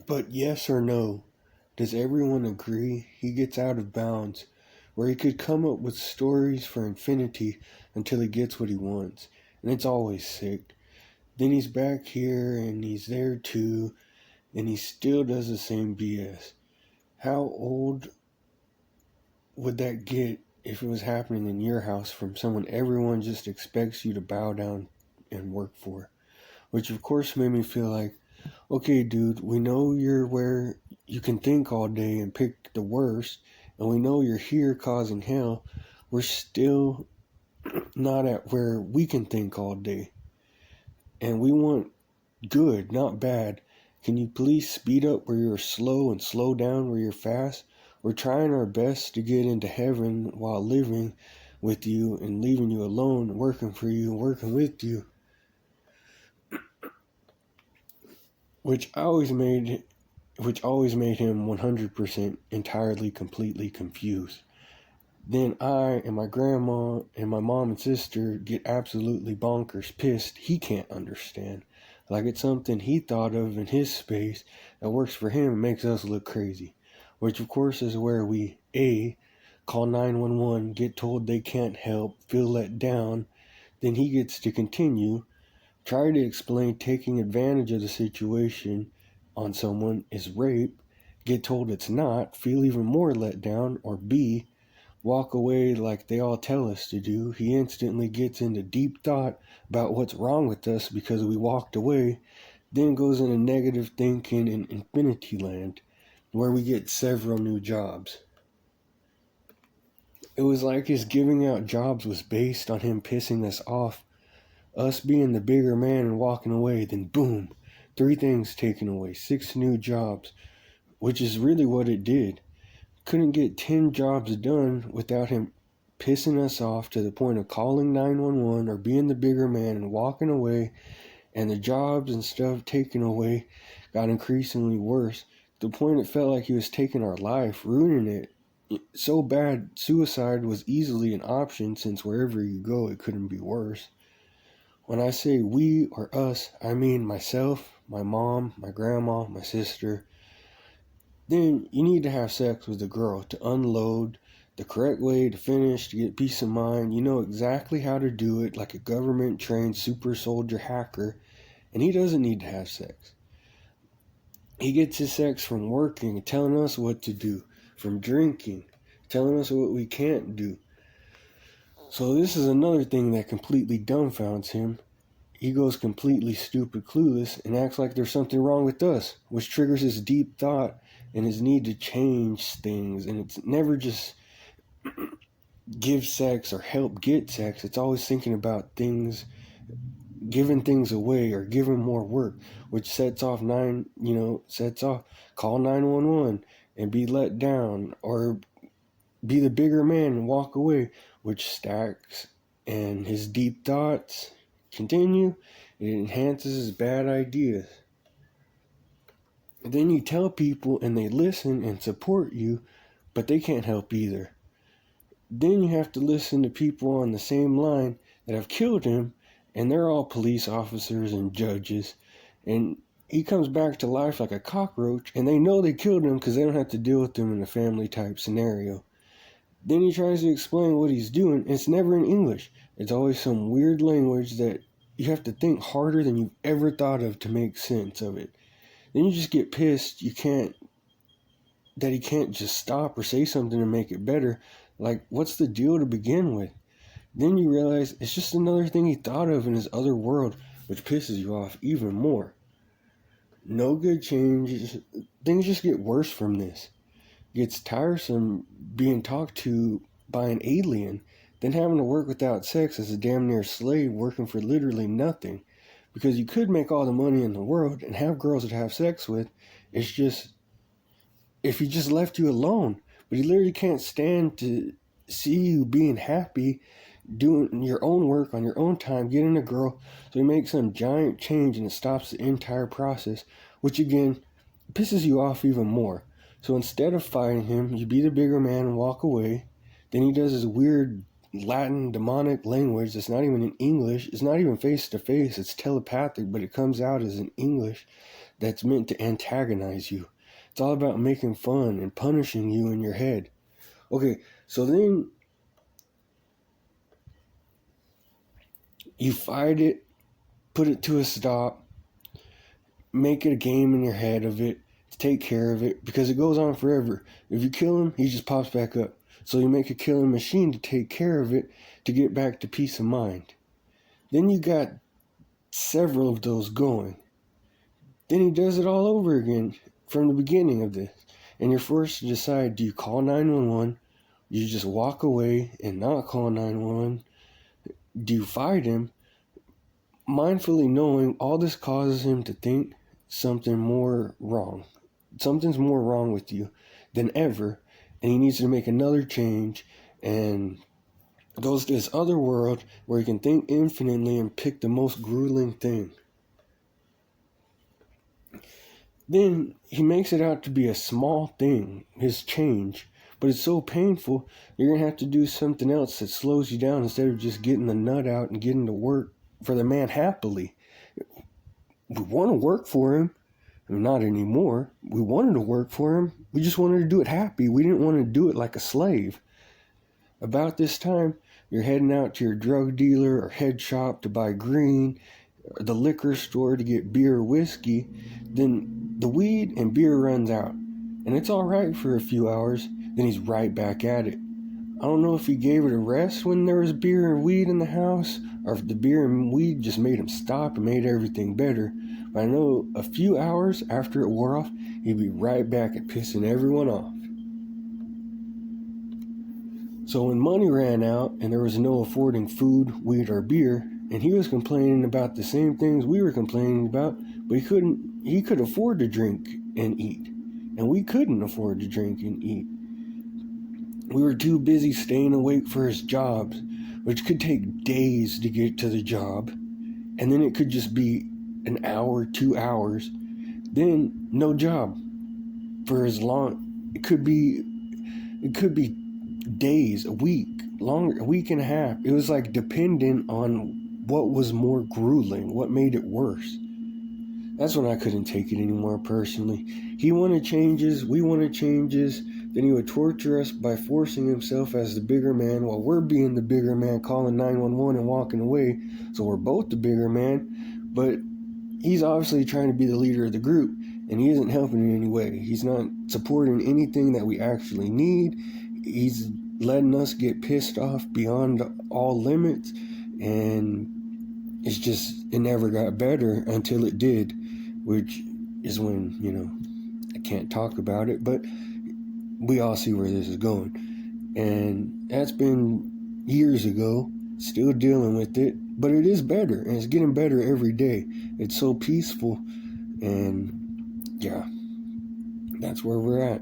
But yes or no, does everyone agree he gets out of bounds where he could come up with stories for infinity until he gets what he wants? And it's always sick. Then he's back here and he's there too, and he still does the same BS. How old would that get if it was happening in your house from someone everyone just expects you to bow down and work for? Which of course made me feel like, okay, dude, we know you're where you can think all day and pick the worst, and we know you're here causing hell. We're still not at where we can think all day. And we want good, not bad. Can you please speed up where you're slow and slow down where you're fast? We're trying our best to get into heaven while living with you and leaving you alone, working for you and working with you. Which always made him 100% entirely, completely confused. Then I and my grandma and my mom and sister get absolutely bonkers pissed he can't understand. Like it's something he thought of in his space that works for him and makes us look crazy. Which of course is where we A, call 911, get told they can't help, feel let down. Then he gets to continue, try to explain taking advantage of the situation on someone is rape, get told it's not, feel even more let down, or B, walk away like they all tell us to do. He instantly gets into deep thought about what's wrong with us because we walked away, then goes into negative thinking in infinity land, where we get several new jobs. It was like his giving out jobs was based on him pissing us off, us being the bigger man and walking away, then boom, 3 things taken away, 6 new jobs, which is really what it did. Couldn't get 10 jobs done without him pissing us off to the point of calling 911 or being the bigger man and walking away, and the jobs and stuff taken away got increasingly worse to the point it felt like he was taking our life, ruining it. So bad, suicide was easily an option since wherever you go, it couldn't be worse. When I say we or us, I mean myself, my mom, my grandma, my sister. Then you need to have sex with a girl to unload, the correct way to finish, to get peace of mind. You know exactly how to do it like a government-trained super soldier hacker, and he doesn't need to have sex. He gets his sex from working and telling us what to do, from drinking, telling us what we can't do. So this is another thing that completely dumbfounds him. He goes completely stupid clueless and acts like there's something wrong with us, which triggers his deep thought and his need to change things. And it's never just give sex or help get sex. It's always thinking about things, giving things away or giving more work, which sets off call 911 and be let down, or be the bigger man and walk away, which stacks. And his deep thoughts continue, it enhances his bad ideas. And then you tell people and they listen and support you, but they can't help either. Then you have to listen to people on the same line that have killed him, and they're all police officers and judges, and he comes back to life like a cockroach, and they know they killed him because they don't have to deal with him in a family type scenario. Then he tries to explain what he's doing. It's never in English. It's always some weird language that you have to think harder than you've ever thought of to make sense of it. Then you just get pissed he can't just stop or say something to make it better. Like, what's the deal to begin with? Then you realize it's just another thing he thought of in his other world, which pisses you off even more. No good change. Things just get worse from this. Gets tiresome being talked to by an alien, then having to work without sex as a damn near slave working for literally nothing. Because you could make all the money in the world and have girls to have sex with. It's just, if he just left you alone. But he literally can't stand to see you being happy, doing your own work on your own time, getting a girl. So he makes some giant change and it stops the entire process, which again pisses you off even more. So instead of fighting him, you be the bigger man and walk away. Then he does his weird Latin demonic language that's not even in English. It's not even face to face. It's telepathic, but it comes out as an English that's meant to antagonize you. It's all about making fun and punishing you in your head. Okay, so then you fight it, put it to a stop, make it a game in your head of it, to take care of it, because it goes on forever. If you kill him, he just pops back up. So you make a killing machine to take care of it, to get back to peace of mind. Then you got several of those going. Then he does it all over again from the beginning of this. And you're forced to decide, do you call 911? Do you just walk away and not call 911? Do you fight him? Mindfully knowing all this causes him to think something more wrong. Something's more wrong with you than ever. And he needs to make another change and goes to this other world where he can think infinitely and pick the most grueling thing. Then he makes it out to be a small thing, his change, but it's so painful, you're going to have to do something else that slows you down instead of just getting the nut out and getting to work for the man happily. We want to work for him. I mean, not anymore. We wanted to work for him. We just wanted to do it happy. We didn't want to do it like a slave. About this time, you're heading out to your drug dealer or head shop to buy green, or the liquor store to get beer or whiskey. Then the weed and beer runs out. And it's all right for a few hours. Then he's right back at it. I don't know if he gave it a rest when there was beer and weed in the house, or if the beer and weed just made him stop and made everything better. But I know a few hours after it wore off, he'd be right back at pissing everyone off. So when money ran out and there was no affording food, weed, or beer, and he was complaining about the same things we were complaining about, but he could afford to drink and eat. And we couldn't afford to drink and eat. We were too busy staying awake for his jobs, which could take days to get to the job. And then it could just be an hour, 2 hours. Then no job for as long. It could be days, a week, longer, a week and a half. It was like dependent on what was more grueling, what made it worse. That's when I couldn't take it anymore personally. He wanted changes, we wanted changes. Then he would torture us by forcing himself as the bigger man while we're being the bigger man, calling 911 and walking away. So we're both the bigger man, but he's obviously trying to be the leader of the group, and he isn't helping in any way. He's not supporting anything that we actually need. He's letting us get pissed off beyond all limits, and it never got better until it did, which is when, I can't talk about it, but we all see where this is going. And that's been years ago, still dealing with it, but it is better, and it's getting better every day. It's so peaceful, and yeah, that's where we're at.